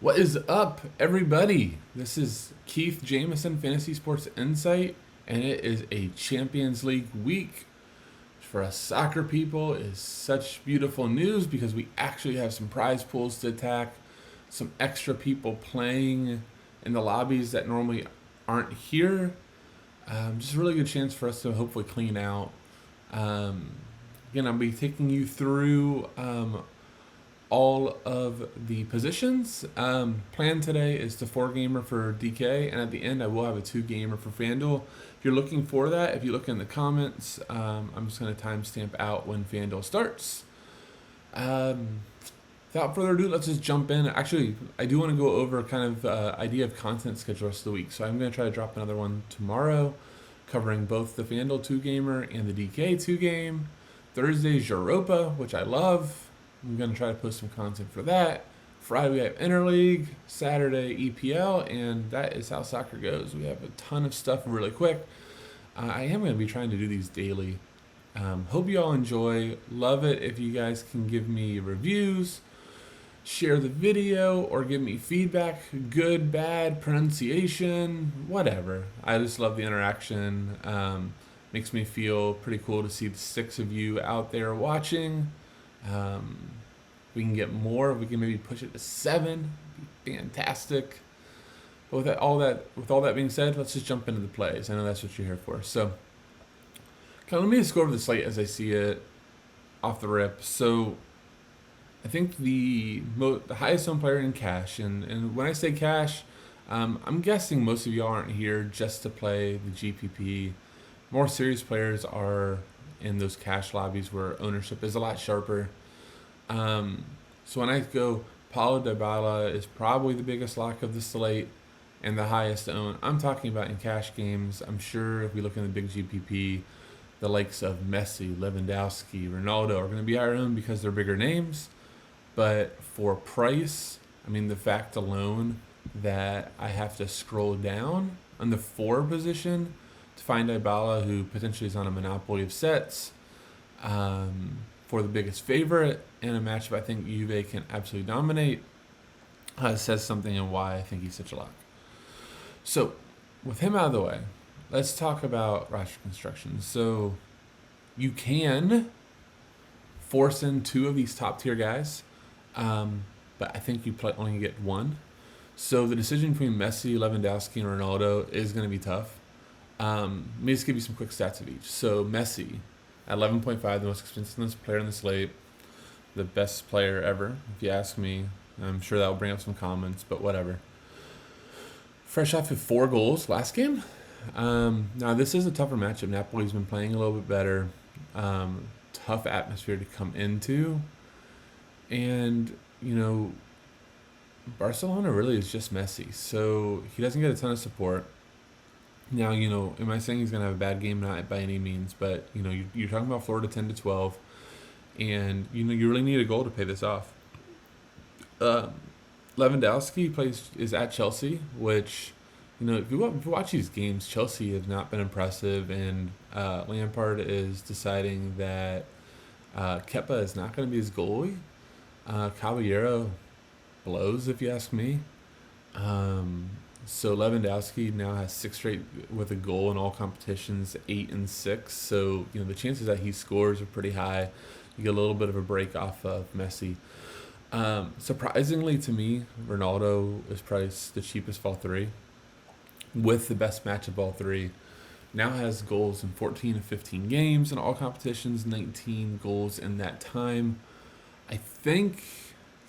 What is up, everybody? This is Keith Jameson, Fantasy Sports Insight, and it is a Champions League week. For us soccer people, is such beautiful news because we actually have some prize pools to attack, some extra people playing in the lobbies that normally aren't here. Just a really good chance for us to hopefully clean out. Um, Again, I'll be taking you through all of the positions. Plan today is the 4-gamer for DK, and at the end I will have a 2-gamer for FanDuel. If you're looking for that, if you look in the comments, I'm just going to timestamp out when FanDuel starts. Without further ado, let's just jump in. Actually, I do want to go over kind of idea of content schedule the rest of the week, so I'm going to try to drop another one tomorrow, covering both the FanDuel 2-gamer and the DK 2-game. Thursday's Europa, which I love. I'm going to try to post some content for that. Friday we have Interleague, Saturday EPL, and that is how soccer goes. We have a ton of stuff really quick. I am going to be trying to do these daily. Hope you all enjoy. Love it if you guys can give me reviews, share the video, or give me feedback, good, bad, pronunciation, whatever. I just love the interaction. Makes me feel pretty cool to see the 6 of you out there watching. We can get more. We can maybe push it to 7. Be fantastic. But with all that being said, let's just jump into the plays. I know that's what you're here for. So, let me just go over the slate as I see it off the rip. So, I think the highest owned player in cash, and when I say cash, I'm guessing most of y'all aren't here just to play the GPP. More serious players are in those cash lobbies where ownership is a lot sharper. So when I go, Paulo Dybala is probably the biggest lock of the slate and the highest owned. I'm talking about in cash games. I'm sure if we look in the big GPP, the likes of Messi, Lewandowski, Ronaldo are going to be higher owned because they're bigger names. But for price, I mean, the fact alone that I have to scroll down on the 4 position to find Dybala, who potentially is on a monopoly of sets, for the biggest favorite in a matchup I think Juve can absolutely dominate, says something on why I think he's such a lock. So, with him out of the way, let's talk about roster construction. So, you can force in 2 of these top tier guys, but I think you only get 1. So, the decision between Messi, Lewandowski, and Ronaldo is going to be tough. Let me just give you some quick stats of each. So, Messi, at 11.5, the most expensive player in the slate, the best player ever, if you ask me. I'm sure that will bring up some comments, but whatever. Fresh off of 4 goals last game. Now, this is a tougher matchup. Napoli's been playing a little bit better. Tough atmosphere to come into. And, Barcelona really is just Messi. So, he doesn't get a ton of support. Now, am I saying he's going to have a bad game? Not by any means, but, you're talking about Florida 10 to 12, and, you really need a goal to pay this off. Lewandowski is at Chelsea, which, if you watch these games, Chelsea have not been impressive, and Lampard is deciding that Kepa is not going to be his goalie. Caballero blows, if you ask me. So Lewandowski now has 6 straight with a goal in all competitions, 8 and 6. So, the chances that he scores are pretty high. You get a little bit of a break off of Messi. Surprisingly to me, Ronaldo is probably the cheapest of all 3, with the best match of all 3. Now has goals in 14 of 15 games in all competitions, 19 goals in that time. I think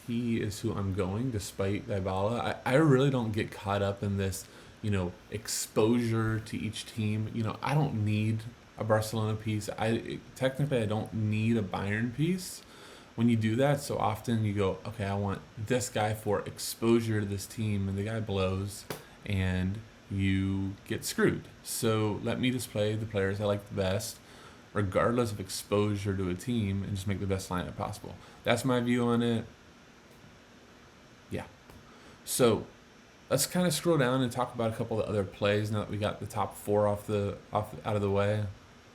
he is who I'm going, despite Dybala. I really don't get caught up in this, exposure to each team. I don't need a Barcelona piece. Technically, I don't need a Bayern piece. When you do that, so often you go, okay, I want this guy for exposure to this team, and the guy blows, and you get screwed. So let me just play the players I like the best, regardless of exposure to a team, and just make the best lineup possible. That's my view on it. Yeah. So let's kind of scroll down and talk about a couple of other plays now that we got the top 4 out of the way.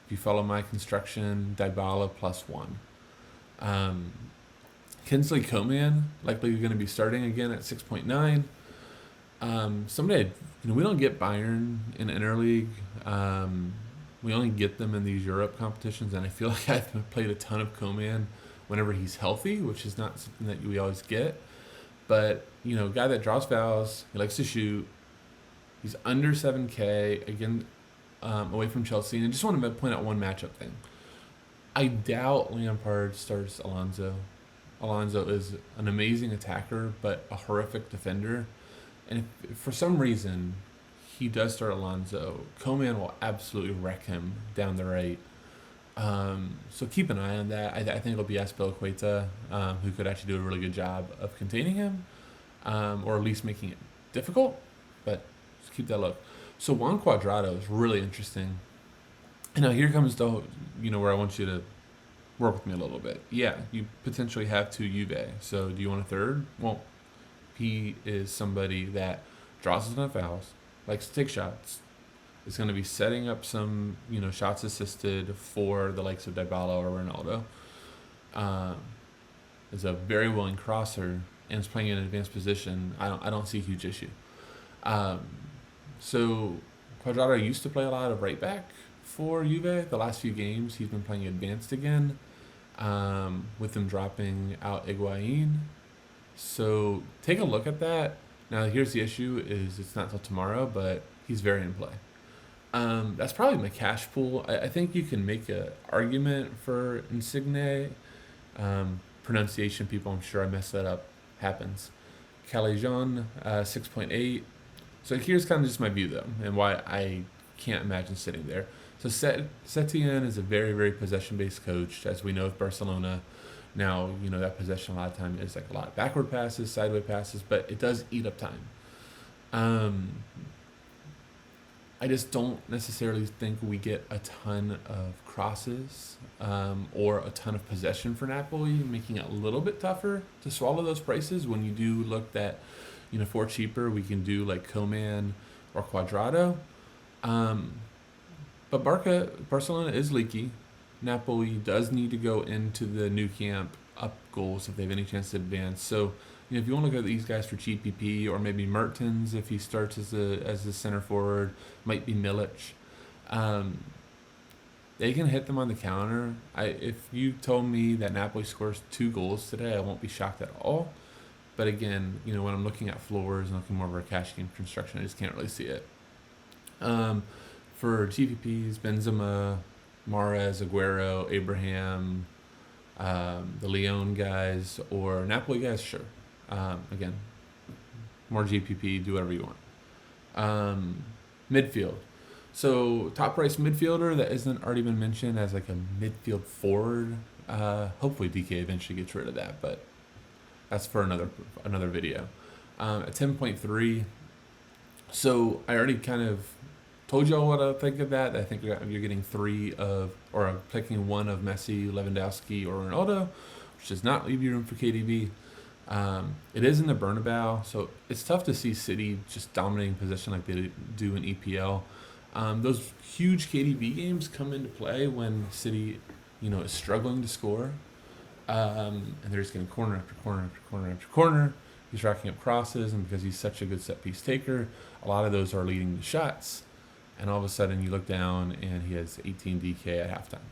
If you follow my construction, Dybala +1. Kinsley Coman likely going to be starting again at 6.9. Someday, we don't get Bayern in interleague. We only get them in these Europe competitions, and I feel like I've played a ton of Coman whenever he's healthy, which is not something that we always get. But guy that draws fouls, he likes to shoot. He's under 7K again, away from Chelsea. And I just want to point out one matchup thing. I doubt Lampard starts Alonso. Alonso is an amazing attacker, but a horrific defender. And if for some reason he does start Alonso, Coman will absolutely wreck him down the right. So keep an eye on that. I think it'll be Aspilicueta, who could actually do a really good job of containing him, or at least making it difficult. But just keep that look. So Juan Cuadrado is really interesting. And now here comes the where I want you to work with me a little bit. Yeah, you potentially have two Juve. So do you want a third? Well, he is somebody that draws a ton of fouls, likes to take shots. Is going to be setting up some, shots assisted for the likes of Dybala or Ronaldo. Is a very willing crosser and is playing in an advanced position. I don't see a huge issue. So Cuadrado used to play a lot of right back for Juve. The last few games he's been playing advanced again, with them dropping out Higuain. So take a look at that. Now here's the issue: is it's not till tomorrow, but he's very in play. That's probably my cash pool. I think you can make an argument for Insigne. Pronunciation, people, I'm sure I messed that up. Happens. Calijon, 6.8. So here's kind of just my view, though, and why I can't imagine sitting there. So Setien is a very, very possession-based coach, as we know with Barcelona. Now, that possession a lot of time is like a lot of backward passes, sideways passes, but it does eat up time. I just don't necessarily think we get a ton of crosses, or a ton of possession for Napoli, making it a little bit tougher to swallow those prices. When you do look that, for cheaper, we can do like Coman or Cuadrado. But Barcelona is leaky. Napoli does need to go into the new camp up goals if they have any chance to advance. So, if you want to look at these guys for GPP, or maybe Mertens if he starts as a center forward, might be Milic. They can hit them on the counter. If you told me that Napoli scores 2 goals today, I won't be shocked at all. But again, when I'm looking at floors and looking more over a cash game construction, I just can't really see it. For GPPs, Benzema, Mahrez, Aguero, Abraham, the Lyon guys, or Napoli guys, sure. Again, more GPP, do whatever you want. Midfield. So top price midfielder that isn't already been mentioned as like a midfield forward. Hopefully DK eventually gets rid of that, but that's for another video. At 10.3. So I already kind of told y'all what I think of that. I think you're getting picking one of Messi, Lewandowski, or Ronaldo, which does not leave you room for KDB. It is in the Bernabeu, so it's tough to see City just dominating position like they do in EPL. Those huge KDB games come into play when City, is struggling to score, and they're just getting corner after corner after corner after corner. He's racking up crosses, and because he's such a good set piece taker, a lot of those are leading to shots. And all of a sudden, you look down, and he has 18 DK at halftime.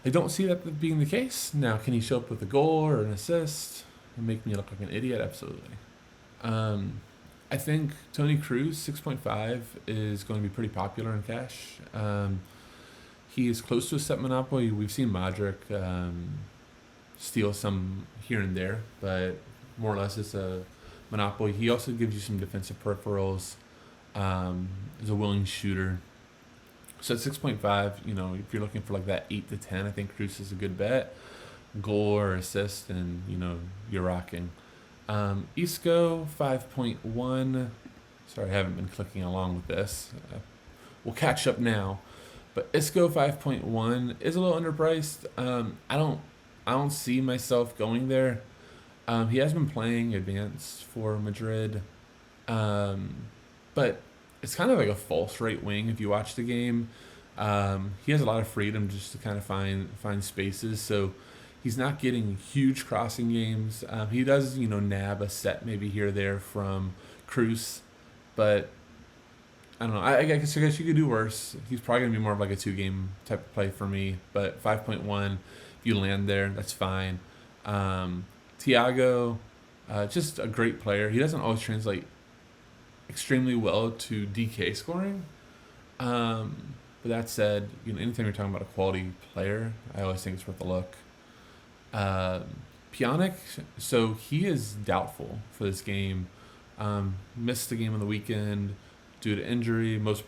I don't see that being the case. Now, can he show up with a goal or an assist and make me look like an idiot? Absolutely. I think Toni Kroos, 6.5, is going to be pretty popular in cash. He is close to a set monopoly. We've seen Modric steal some here and there, but more or less it's a monopoly. He also gives you some defensive peripherals. Is a willing shooter. So at 6.5, if you're looking for like that 8 to 10, I think Kroos is a good bet. Goal or assist, and you're rocking. Isco 5.1. Sorry, I haven't been clicking along with this. We'll catch up now. But Isco 5.1 is a little underpriced. I don't see myself going there. He has been playing advanced for Madrid, but it's kind of like a false right wing if you watch the game. He has a lot of freedom just to kind of find spaces. So He's not getting huge crossing games. He does, nab a set maybe here or there from Cruz, but I don't know. I guess you could do worse. He's probably gonna be more of like a 2 game type of play for me. But 5.1, if you land there, that's fine. Tiago, just a great player. He doesn't always translate extremely well to DK scoring. But that said, anytime you're talking about a quality player, I always think it's worth a look. Uh, Pjanic, so he is doubtful for this game. Missed the game on the weekend due to injury. Most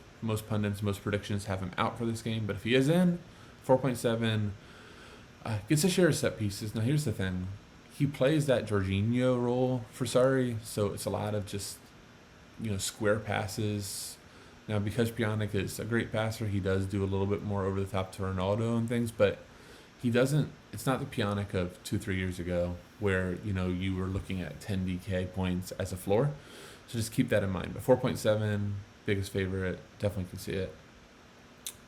pundits, most predictions have him out for this game. But if he is in, 4.7, gets a share of set pieces. Now here's the thing. He plays that Jorginho role for Sarri, so it's a lot of just, square passes. Now, because Pjanic is a great passer, he does do a little bit more over the top to Ronaldo and things, but he doesn't. It's not the Pjanic of 2-3 years ago where you were looking at 10 DK points as a floor. So just keep that in mind. But 4.7, biggest favorite, definitely can see it.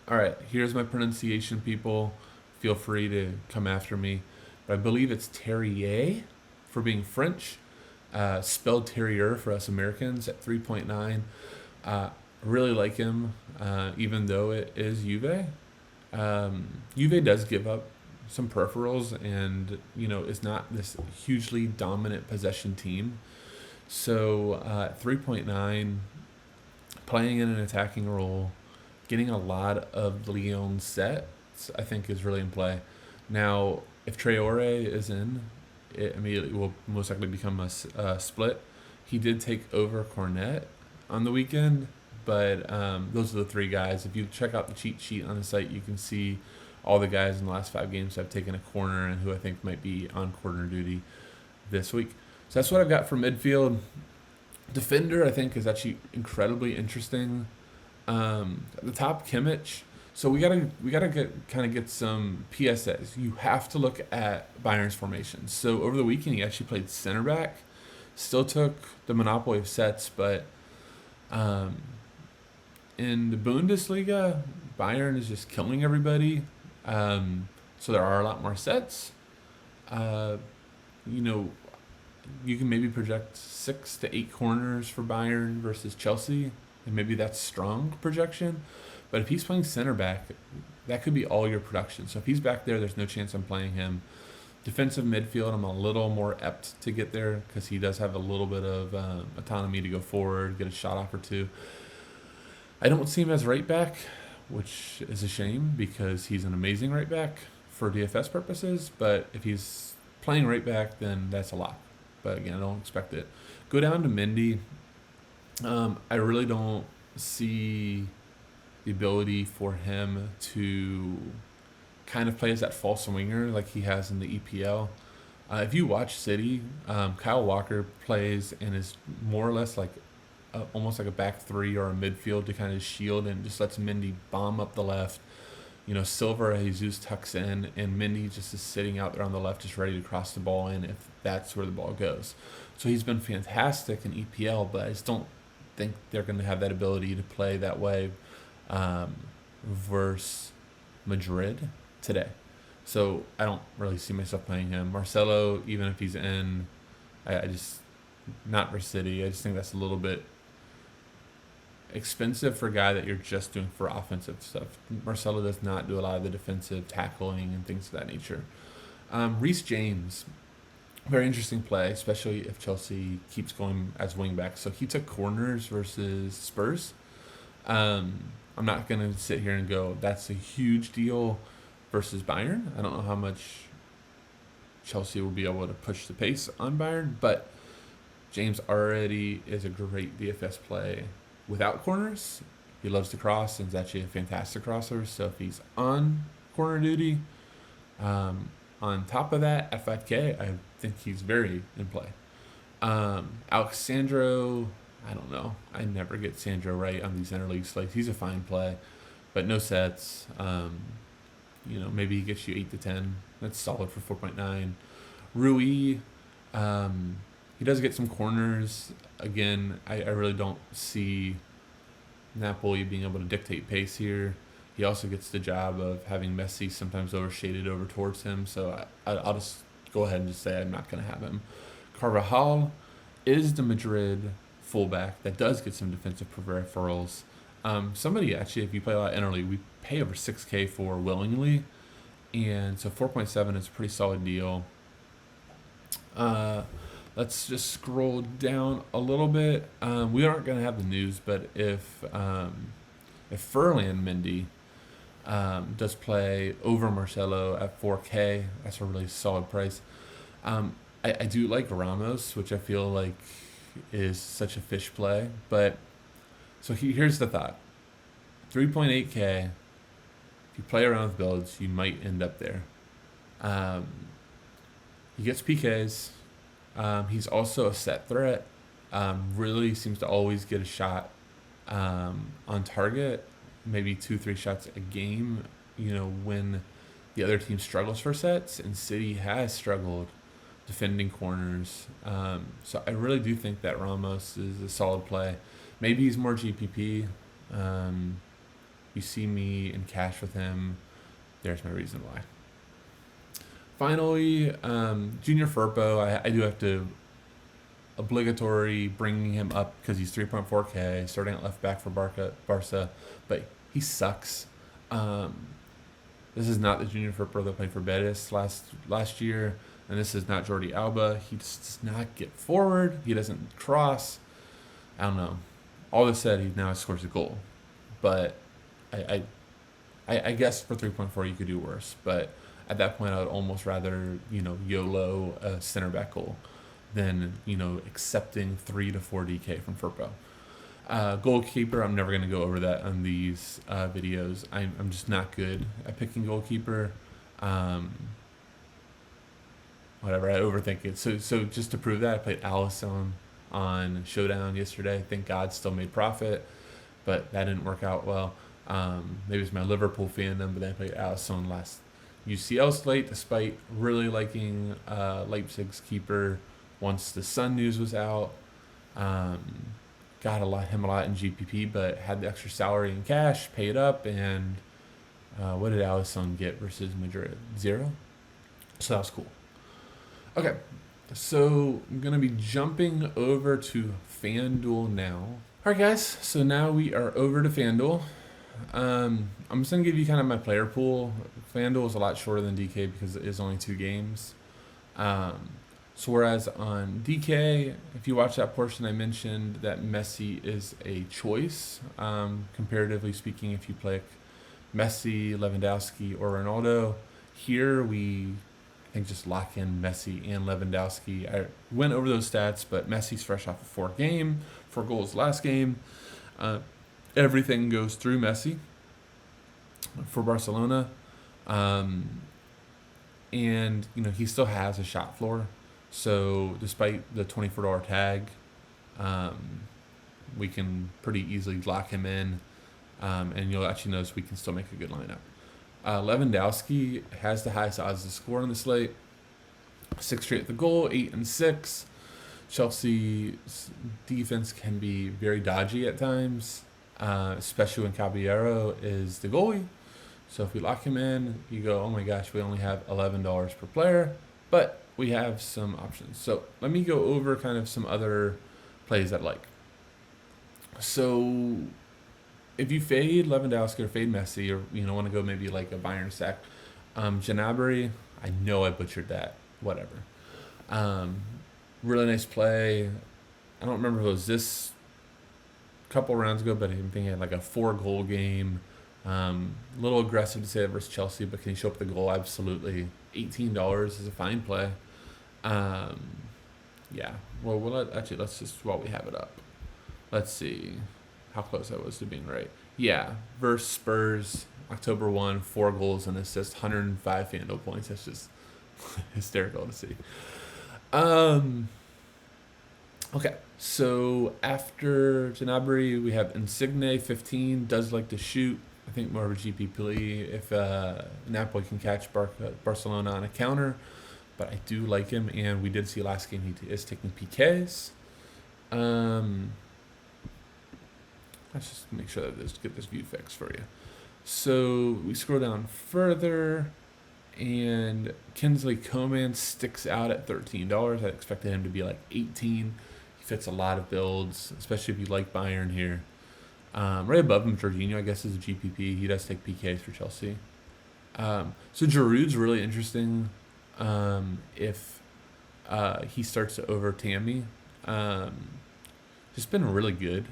All right, here's my pronunciation, people. Feel free to come after me. But I believe it's Terrier for being French. Spelled Terrier for us Americans at 3.9. Really like him, even though it is Juve. Juve does give up some peripherals and, is not this hugely dominant possession team. So 3.9, playing in an attacking role, getting a lot of Lyon sets, I think is really in play. Now, if Traore is in, it immediately will most likely become a split. He did take over Cornet on the weekend, but those are the 3 guys. If you check out the cheat sheet on the site, you can see all the guys in the last 5 games have taken a corner and who I think might be on corner duty this week. So that's what I've got for midfield. Defender, I think, is actually incredibly interesting. At the top, Kimmich. So we gotta get some PSAs. You have to look at Bayern's formation. So over the weekend, he actually played center back. Still took the monopoly of sets, but in the Bundesliga, Bayern is just killing everybody. So there are a lot more sets. You can maybe project 6 to 8 corners for Bayern versus Chelsea, and maybe that's strong projection. But if he's playing center back, that could be all your production. So if he's back there, there's no chance I'm playing him. Defensive midfield, I'm a little more apt to get there because he does have a little bit of autonomy to go forward, get a shot off or 2. I don't see him as right back, which is a shame because he's an amazing right back for DFS purposes. But if he's playing right back, then that's a lock. But again, I don't expect it. Go down to Mendy. I really don't see the ability for him to kind of play as that false winger like he has in the EPL. If you watch City, Kyle Walker plays and is more or less like almost like a back 3 or a midfield to kind of shield and just lets Mendy bomb up the left. Silva, Jesus tucks in, and Mendy just is sitting out there on the left just ready to cross the ball in if that's where the ball goes. So he's been fantastic in EPL, but I just don't think they're going to have that ability to play that way versus Madrid today. So I don't really see myself playing him. Marcelo, even if he's in, I just, not for City. I just think that's a little bit expensive for a guy that you're just doing for offensive stuff. Marcelo does not do a lot of the defensive tackling and things of that nature. Reece James, very interesting play, especially if Chelsea keeps going as wingback. So he took corners versus Spurs. I'm not going to sit here and go, that's a huge deal versus Bayern. I don't know how much Chelsea will be able to push the pace on Bayern, but James already is a great DFS play without corners. He loves to cross and is actually a fantastic crosser. So if he's on corner duty, on top of that, at 5K, I think he's very in play. Alexandro, I don't know. I never get Sandro right on these interleague slates. He's a fine play, but no sets. Maybe he gets you 8 to 10. That's solid for 4.9. Rui, he does get some corners. Again, I really don't see Napoli being able to dictate pace here. he also gets the job of having Messi sometimes overshaded over towards him. So I'll just go ahead and just say I'm not going to have him. Carvajal is the Madrid fullback that does get some defensive peripherals. Somebody actually, if you play a lot of interleague, we pay over 6K for willingly, and so 4.7 is a pretty solid deal. Let's just scroll down a little bit. We aren't going to have the news, but if Ferland Mendy does play over Marcelo at 4K, that's a really solid price. I do like Ramos, which I feel like is such a fish play. But so here's the thought: 3.8K. If you play around with builds, you might end up there. He gets PKs. He's also a set threat. Really seems to always get a shot on target, maybe 2-3 shots a game. When the other team struggles for sets, and City has struggled defending corners. So I really do think that Ramos is a solid play. Maybe he's more GPP. You see me in cash with him. There's my reason why. Finally, Junior Firpo. I do have to obligatory bringing him up because he's 3.4K, starting at left back for Barca, but he sucks. This is not the Junior Firpo that played for Betis last year. And this is not Jordi Alba. He just does not get forward. He doesn't cross. I don't know. All this said, he now scores a goal. But I guess for 3.4 you could do worse. But at that point, I would almost rather YOLO a center back goal than accepting 3 to 4 DK from Firpo. Goalkeeper, I'm never gonna go over that on these videos. I'm just not good at picking goalkeeper. Whatever, I overthink it. So just to prove that, I played Alisson on Showdown yesterday. Thank God, still made profit, but that didn't work out well. Maybe it's my Liverpool fandom, but then I played Alisson last UCL slate, despite really liking Leipzig's keeper once the Sun news was out. Got him a lot in GPP, but had the extra salary in cash, paid up, and what did Alisson get versus Madrid? 0? So that was cool. Okay, so I'm going to be jumping over to FanDuel now. All right, guys, so now we are over to FanDuel. I'm just going to give you kind of my player pool. FanDuel is a lot shorter than DK because it is only 2 games. So whereas on DK, if you watch that portion, I mentioned that Messi is a choice. Comparatively speaking, if you play Messi, Lewandowski, or Ronaldo, here we just lock in Messi and Lewandowski. I went over those stats, but Messi's fresh off a 4 goals last game. Everything goes through Messi for Barcelona. And he still has a shot floor. So despite the $24 tag, we can pretty easily lock him in. And you'll actually notice we can still make a good lineup. Lewandowski has the highest odds to score on the slate. 6 straight at the goal, 8 and 6. Chelsea's defense can be very dodgy at times, especially when Caballero is the goalie. So if we lock him in, you go, oh my gosh, we only have $11 per player, but we have some options. So let me go over kind of some other plays I like. So if you fade Lewandowski or fade Messi, or want to go maybe like a Bayern sack, Gnabry, I know I butchered that. Whatever. Really nice play. I don't remember if it was this couple rounds ago, but I think he had like a 4-goal game. A little aggressive to say that versus Chelsea, but can he show up the goal? Absolutely. $18 is a fine play. Yeah. Well, let's just while we have it up. Let's see how close I was to being right. Yeah, versus Spurs, October 1, 4 goals and assists, 105 FanDuel points. That's just hysterical to see. Okay, so after Gnabry, we have Insigne, 15, does like to shoot. I think more of a GP play if Napoli can catch Barcelona on a counter. But I do like him, and we did see last game he is taking PKs. Let's just make sure that get this view fixed for you. So we scroll down further, and Kinsley Coman sticks out at $13. I expected him to be like 18. He fits a lot of builds, especially if you like Bayern here. Right above him, Jorginho, I guess, is a GPP. He does take PKs for Chelsea. So Giroud's really interesting if he starts to over Tammy. Just been really good.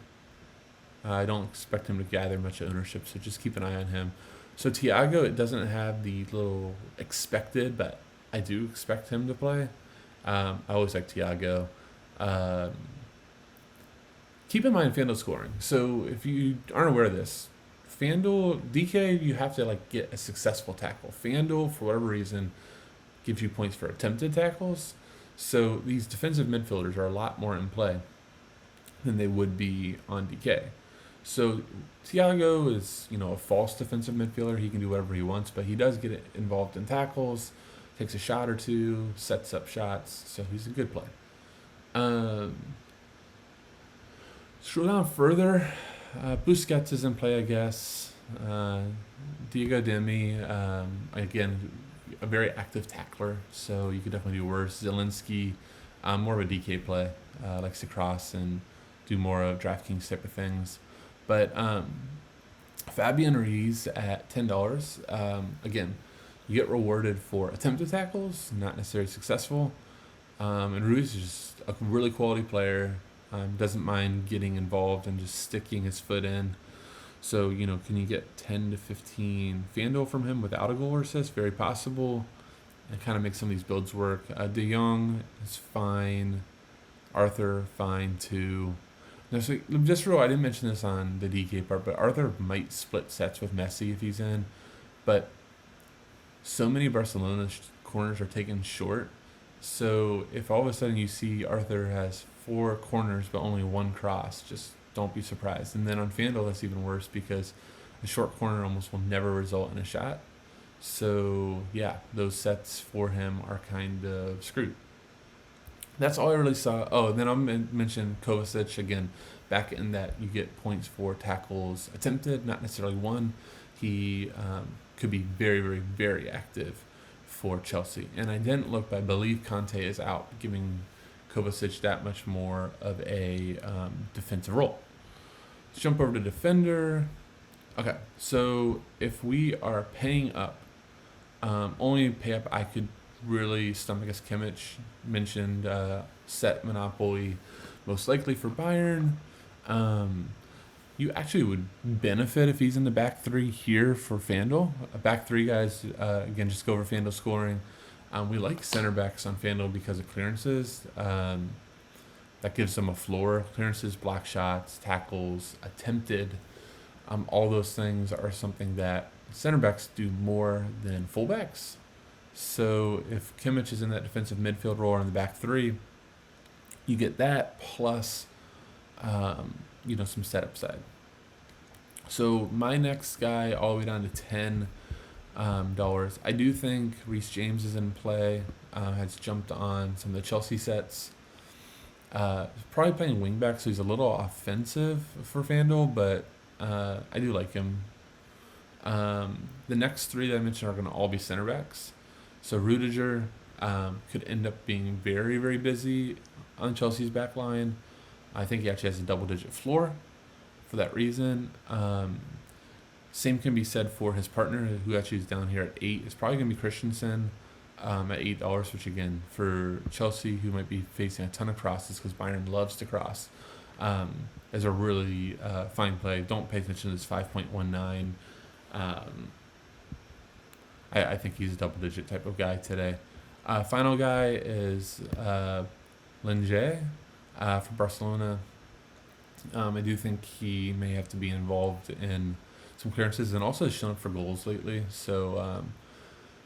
I don't expect him to gather much ownership, so just keep an eye on him. So Thiago, it doesn't have the little expected, but I do expect him to play. I always like Thiago. Um, Keep in mind FanDuel scoring. So if you aren't aware of this, FanDuel DK, you have to like get a successful tackle. FanDuel, for whatever reason, gives you points for attempted tackles. So these defensive midfielders are a lot more in play than they would be on DK. So Thiago is, a false defensive midfielder. He can do whatever he wants, but he does get involved in tackles, takes a shot or two, sets up shots. So he's a good play. Scroll down further. Busquets is in play, I guess. Diego Demi, again, a very active tackler, so you could definitely do worse. Zielinski, more of a DK play, likes to cross and do more of DraftKings type of things. But Fabian Ruiz at $10. Again, you get rewarded for attempted tackles, not necessarily successful. And Ruiz is just a really quality player. Doesn't mind getting involved and just sticking his foot in. So, can you get 10 to 15 FanDuel from him without a goal or assist? Very possible. And kind of make some of these builds work. De Jong is fine. Arthur, fine too. Now, so just real, I didn't mention this on the DK part, but Arthur might split sets with Messi if he's in. But so many Barcelona corners are taken short. So if all of a sudden you see Arthur has 4 corners but only 1 cross, just don't be surprised. And then on FanDuel, that's even worse because a short corner almost will never result in a shot. So yeah, those sets for him are kind of screwed. That's all I really saw. Oh, and then I'll mention Kovacic again. Back in that you get points for tackles attempted, not necessarily won. He could be very, very, very active for Chelsea. And I didn't look, but I believe Conte is out, giving Kovacic that much more of a defensive role. Let's jump over to defender. Okay, so if we are paying up, only pay up I could really stomach as Kimmich mentioned, set monopoly most likely for Bayern. You actually would benefit if he's in the back 3 here for FanDuel. Back 3 guys, again, just go over FanDuel scoring. We like center backs on FanDuel because of clearances. That gives them a floor. Clearances, block shots, tackles, attempted. All those things are something that center backs do more than fullbacks. So if Kimmich is in that defensive midfield role in the back 3, you get that plus, some setup side. So my next guy, all the way down to $10. I do think Reece James is in play. Has jumped on some of the Chelsea sets. Probably playing wingback, so he's a little offensive for FanDuel, but I do like him. The next 3 that I mentioned are going to all be center backs. So Rudiger could end up being very, very busy on Chelsea's back line. I think he actually has a double-digit floor for that reason. Same can be said for his partner, who actually is down here at 8. It's probably going to be Christensen at $8, which again, for Chelsea, who might be facing a ton of crosses because Bayern loves to cross, is a really fine play. Don't pay attention to this 5.19. I think he's a double-digit type of guy today. Final guy is Lenglet for Barcelona. I do think he may have to be involved in some clearances and also has shown up for goals lately. So I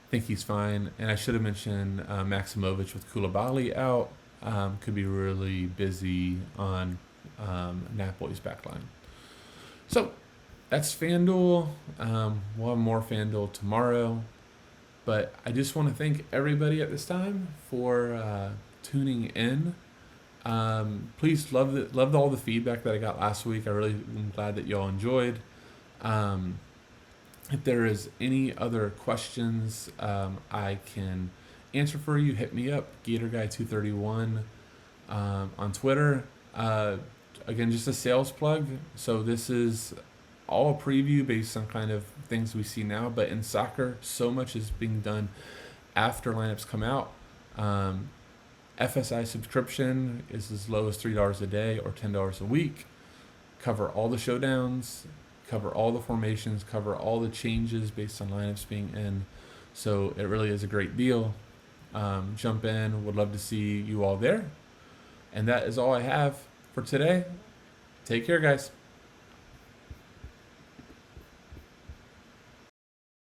think he's fine. And I should have mentioned Maximovic with Koulibaly out. Could be really busy on Napoli's backline. So that's FanDuel. We'll have more FanDuel tomorrow. But I just want to thank everybody at this time for tuning in. Please loved all the feedback that I got last week. I really am glad that y'all enjoyed. If there is any other questions I can answer for you, hit me up, GatorGuy231 on Twitter. Again, just a sales plug. So this is all a preview based on kind of things we see now. But in soccer, so much is being done after lineups come out. FSI subscription is as low as $3 a day or $10 a week. Cover all the showdowns, cover all the formations, cover all the changes based on lineups being in. So it really is a great deal. Jump in. Would love to see you all there. And that is all I have for today. Take care, guys.